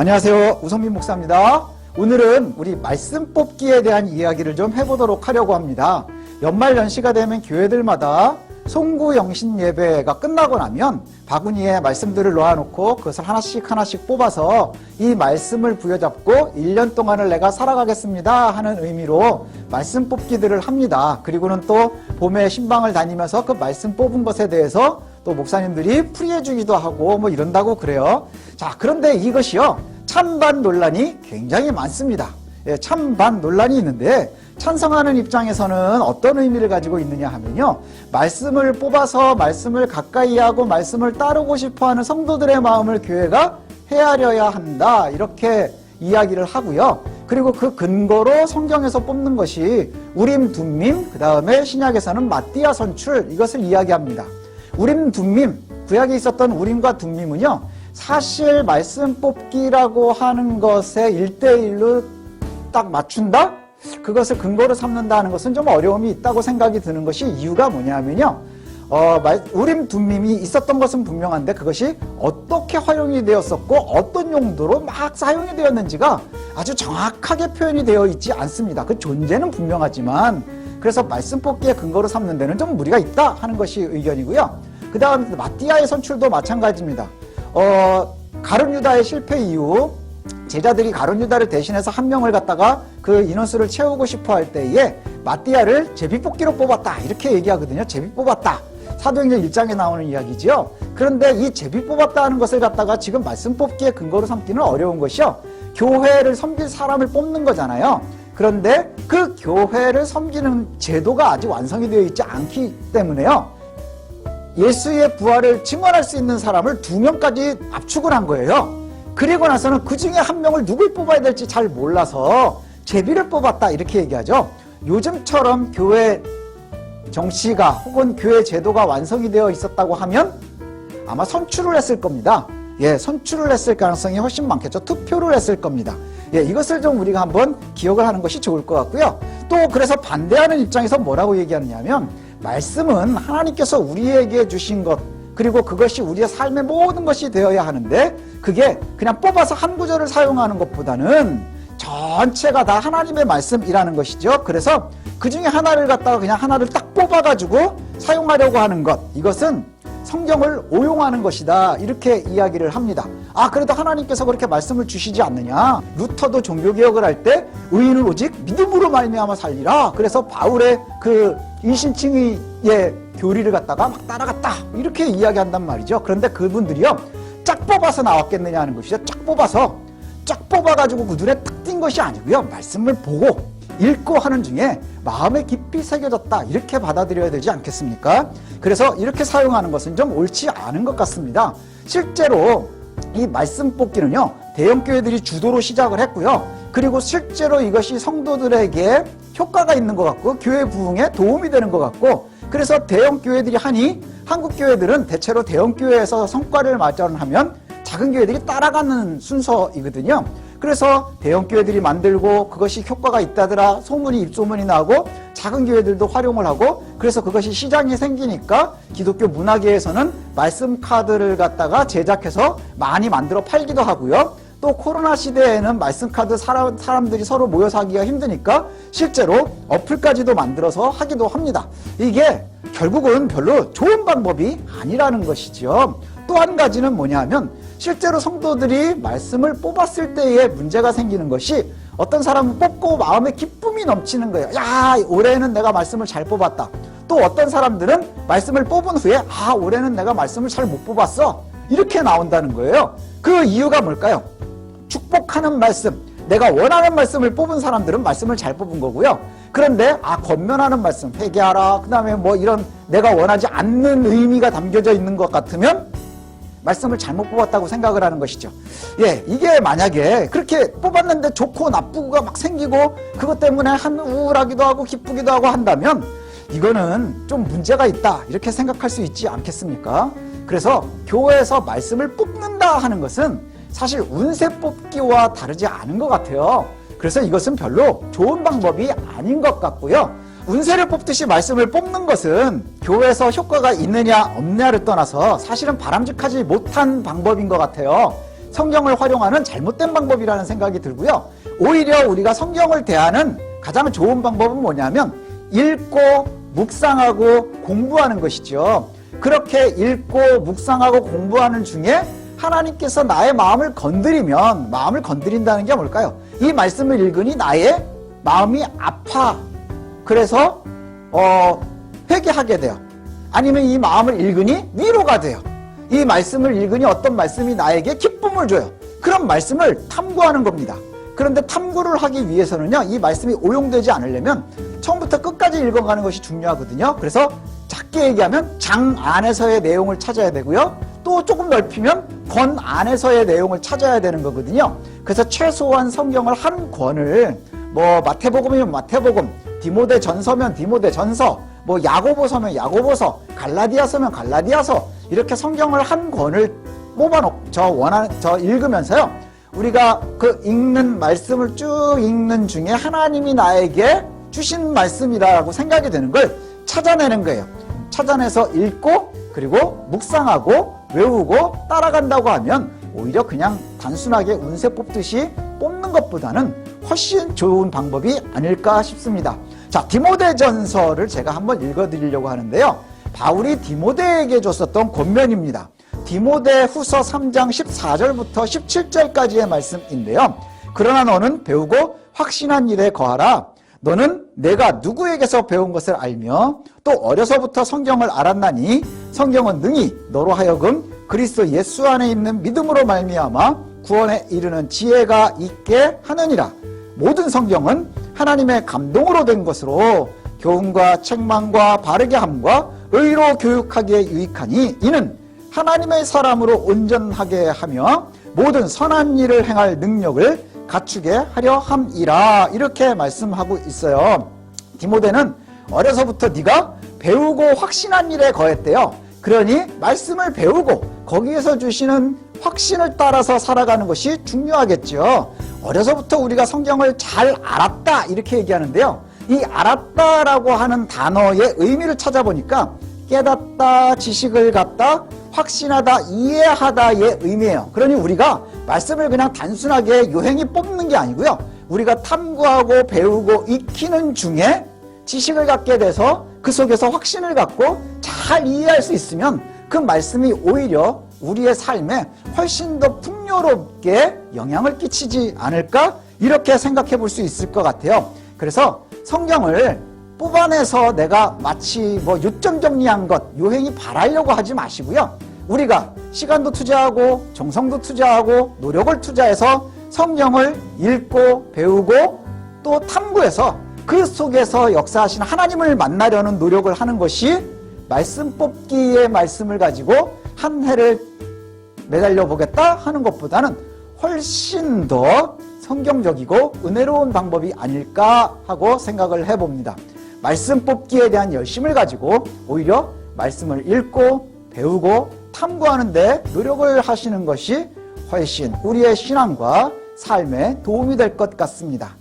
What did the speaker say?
안녕하세요. 우성민 목사입니다. 오늘은 우리 말씀 뽑기에 대한 이야기를 좀 해보도록 하려고 합니다. 연말 연시가 되면 교회들마다 송구 영신 예배가 끝나고 나면 바구니에 말씀들을 놓아놓고 그것을 하나씩 뽑아서 이 말씀을 부여잡고 1년 동안을 내가 살아가겠습니다 하는 의미로 말씀 뽑기들을 합니다. 그리고는 또 봄에 신방을 다니면서 그 말씀 뽑은 것에 대해서 또 목사님들이 풀이해주기도 하고 뭐 이런다고 그래요. 자, 그런데 이것이요, 찬반 논란이 굉장히 많습니다. 찬반 논란이 있는데 찬성하는 입장에서는 어떤 의미를 가지고 있느냐 하면요, 말씀을 뽑아서 말씀을 가까이 하고 말씀을 따르고 싶어하는 성도들의 마음을 교회가 헤아려야 한다, 이렇게 이야기를 하고요. 그리고 그 근거로 성경에서 뽑는 것이 우림, 둠밈, 그 다음에 신약에서는 마띠아 선출, 이것을 이야기합니다. 우림, 둠밈, 구약에 있었던 우림과 둠밈은요, 사실 말씀 뽑기라고 하는 것에 1대1로 딱 맞춘다? 그것을 근거로 삼는다 하는 것은 좀 어려움이 있다고 생각이 드는 것이, 이유가 뭐냐면요, 우림, 둠밈이 있었던 것은 분명한데 그것이 어떻게 활용이 되었었고 어떤 용도로 막 사용이 되었는지가 아주 정확하게 표현이 되어 있지 않습니다. 그 존재는 분명하지만, 그래서 말씀 뽑기에 근거로 삼는 데는 좀 무리가 있다 하는 것이 의견이고요. 그 다음 마띠아의 선출도 마찬가지입니다. 가룟 유다의 실패 이후 제자들이 가룟 유다를 대신해서 한 명을 갖다가 그 인원수를 채우고 싶어 할 때에 마띠아를 제비뽑기로 뽑았다, 이렇게 얘기하거든요. 제비 뽑았다. 사도행전 1장에 나오는 이야기죠. 그런데 이 제비 뽑았다 하는 것을 갖다가 지금 말씀 뽑기에 근거로 삼기는 어려운 것이요, 교회를 섬길 사람을 뽑는 거잖아요. 그런데 그 교회를 섬기는 제도가 아직 완성이 되어 있지 않기 때문에요, 예수의 부활을 증언할 수 있는 사람을 2명까지 압축을 한 거예요. 그리고 나서는 그 중에 한 명을 누굴 뽑아야 될지 잘 몰라서 제비를 뽑았다, 이렇게 얘기하죠. 요즘처럼 교회 정치가 혹은 교회 제도가 완성이 되어 있었다고 하면 아마 선출을 했을 겁니다. 선출을 했을 가능성이 훨씬 많겠죠. 투표를 했을 겁니다. 이것을 좀 우리가 한번 기억을 하는 것이 좋을 것 같고요. 또 그래서 반대하는 입장에서 뭐라고 얘기하느냐 하면, 말씀은 하나님께서 우리에게 주신 것, 그리고 그것이 우리의 삶의 모든 것이 되어야 하는데 그게 그냥 뽑아서 한 구절을 사용하는 것보다는 전체가 다 하나님의 말씀이라는 것이죠. 그래서 그 중에 하나를 갖다가 그냥 하나를 딱 뽑아가지고 사용하려고 하는 것, 이것은 성경을 오용하는 것이다, 이렇게 이야기를 합니다. 그래도 하나님께서 그렇게 말씀을 주시지 않느냐. 루터도 종교개혁을 할 때 의인은 오직 믿음으로 말미암아 살리라, 그래서 바울의 그 이신칭의의 교리를 갖다가 막 따라갔다, 이렇게 이야기한단 말이죠. 그런데 그분들이요, 쫙 뽑아서 나왔겠느냐 하는 것이죠. 쫙 뽑아가지고 그 눈에 딱 띈 것이 아니고요, 말씀을 보고 읽고 하는 중에 마음에 깊이 새겨졌다, 이렇게 받아들여야 되지 않겠습니까? 그래서 이렇게 사용하는 것은 좀 옳지 않은 것 같습니다. 실제로 이 말씀 뽑기는요, 대형교회들이 주도로 시작을 했고요. 그리고 실제로 이것이 성도들에게 효과가 있는 것 같고 교회 부흥에 도움이 되는 것 같고, 그래서 대형교회들이 하니 한국 교회들은 대체로 대형교회에서 성과를 마련하면 작은 교회들이 따라가는 순서이거든요. 그래서 대형교회들이 만들고 그것이 효과가 있다더라 소문이, 입소문이 나고 작은 교회들도 활용을 하고, 그래서 그것이 시장이 생기니까 기독교 문화계에서는 말씀 카드를 갖다가 제작해서 많이 만들어 팔기도 하고요. 또 코로나 시대에는 말씀 카드 사람들이 서로 모여서 하기가 힘드니까 실제로 어플까지도 만들어서 하기도 합니다. 이게 결국은 별로 좋은 방법이 아니라는 것이죠. 또 한 가지는 뭐냐 하면, 실제로 성도들이 말씀을 뽑았을 때에 문제가 생기는 것이, 어떤 사람은 뽑고 마음에 기쁨이 넘치는 거예요. 야, 올해는 내가 말씀을 잘 뽑았다. 또 어떤 사람들은 말씀을 뽑은 후에 올해는 내가 말씀을 잘 못 뽑았어, 이렇게 나온다는 거예요. 그 이유가 뭘까요? 축복하는 말씀, 내가 원하는 말씀을 뽑은 사람들은 말씀을 잘 뽑은 거고요. 그런데 권면하는 말씀, 회개하라, 그 다음에 뭐 이런 내가 원하지 않는 의미가 담겨져 있는 것 같으면 말씀을 잘못 뽑았다고 생각을 하는 것이죠. 이게 만약에 그렇게 뽑았는데 좋고 나쁘고가 막 생기고 그것 때문에 우울하기도 하고 기쁘기도 하고 한다면 이거는 좀 문제가 있다, 이렇게 생각할 수 있지 않겠습니까? 그래서 교회에서 말씀을 뽑는다 하는 것은 사실 운세 뽑기와 다르지 않은 것 같아요. 그래서 이것은 별로 좋은 방법이 아닌 것 같고요. 운세를 뽑듯이 말씀을 뽑는 것은 교회에서 효과가 있느냐 없느냐를 떠나서 사실은 바람직하지 못한 방법인 것 같아요. 성경을 활용하는 잘못된 방법이라는 생각이 들고요. 오히려 우리가 성경을 대하는 가장 좋은 방법은 뭐냐면 읽고 묵상하고 공부하는 것이죠. 그렇게 읽고 묵상하고 공부하는 중에 하나님께서 나의 마음을 건드리면, 마음을 건드린다는 게 뭘까요? 이 말씀을 읽으니 나의 마음이 아파. 그래서 회개하게 돼요. 아니면 이 마음을 읽으니 위로가 돼요. 이 말씀을 읽으니 어떤 말씀이 나에게 기쁨을 줘요. 그런 말씀을 탐구하는 겁니다. 그런데 탐구를 하기 위해서는요, 이 말씀이 오용되지 않으려면 처음부터 끝까지 읽어가는 것이 중요하거든요. 그래서 작게 얘기하면 장 안에서의 내용을 찾아야 되고요. 또 조금 넓히면 권 안에서의 내용을 찾아야 되는 거거든요. 그래서 최소한 성경을 한 권을, 뭐 마태복음이면 마태복음, 디모데 전서면 디모데 전서, 뭐 야고보서면 야고보서, 갈라디아서면 갈라디아서, 이렇게 성경을 한 권을 뽑아놓고 읽으면서요, 우리가 그 읽는 말씀을 쭉 읽는 중에 하나님이 나에게 주신 말씀이라고 생각이 되는 걸 찾아내는 거예요. 찾아내서 읽고 그리고 묵상하고 외우고 따라간다고 하면 오히려 그냥 단순하게 운세 뽑듯이 뽑는 것보다는 훨씬 좋은 방법이 아닐까 싶습니다. 자, 디모데전서를 제가 한번 읽어드리려고 하는데요. 바울이 디모데에게 줬었던 권면입니다. 디모데 후서 3장 14절부터 17절까지의 말씀인데요. 그러나 너는 배우고 확신한 일에 거하라. 너는 내가 누구에게서 배운 것을 알며 또 어려서부터 성경을 알았나니 성경은 능히 너로 하여금 그리스도 예수 안에 있는 믿음으로 말미암아 구원에 이르는 지혜가 있게 하느니라. 모든 성경은 하나님의 감동으로 된 것으로 교훈과 책망과 바르게 함과 의로 교육하기에 유익하니 이는 하나님의 사람으로 온전하게 하며 모든 선한 일을 행할 능력을 갖추게 하려 함이라. 이렇게 말씀하고 있어요. 디모데는 어려서부터 네가 배우고 확신한 일에 거했대요. 그러니 말씀을 배우고 거기에서 주시는 확신을 따라서 살아가는 것이 중요하겠죠. 어려서부터 우리가 성경을 잘 알았다 이렇게 얘기하는데요. 이 알았다라고 하는 단어의 의미를 찾아보니까 깨닫다, 지식을 갖다, 확신하다, 이해하다의 의미예요. 그러니 우리가 말씀을 그냥 단순하게 요행히 뽑는 게 아니고요. 우리가 탐구하고 배우고 익히는 중에 지식을 갖게 돼서 그 속에서 확신을 갖고 잘 이해할 수 있으면 그 말씀이 오히려 우리의 삶에 훨씬 더 풍요롭게 영향을 끼치지 않을까? 이렇게 생각해 볼 수 있을 것 같아요. 그래서 성경을 뽑아내서 내가 마치 뭐 요점 정리한 것 요행히 바라려고 하지 마시고요. 우리가 시간도 투자하고 정성도 투자하고 노력을 투자해서 성경을 읽고 배우고 또 탐구해서 그 속에서 역사하신 하나님을 만나려는 노력을 하는 것이 말씀 뽑기의 말씀을 가지고 한 해를 매달려 보겠다 하는 것보다는 훨씬 더 성경적이고 은혜로운 방법이 아닐까 하고 생각을 해봅니다. 말씀 뽑기에 대한 열심을 가지고 오히려 말씀을 읽고 배우고 탐구하는 데 노력을 하시는 것이 훨씬 우리의 신앙과 삶에 도움이 될 것 같습니다.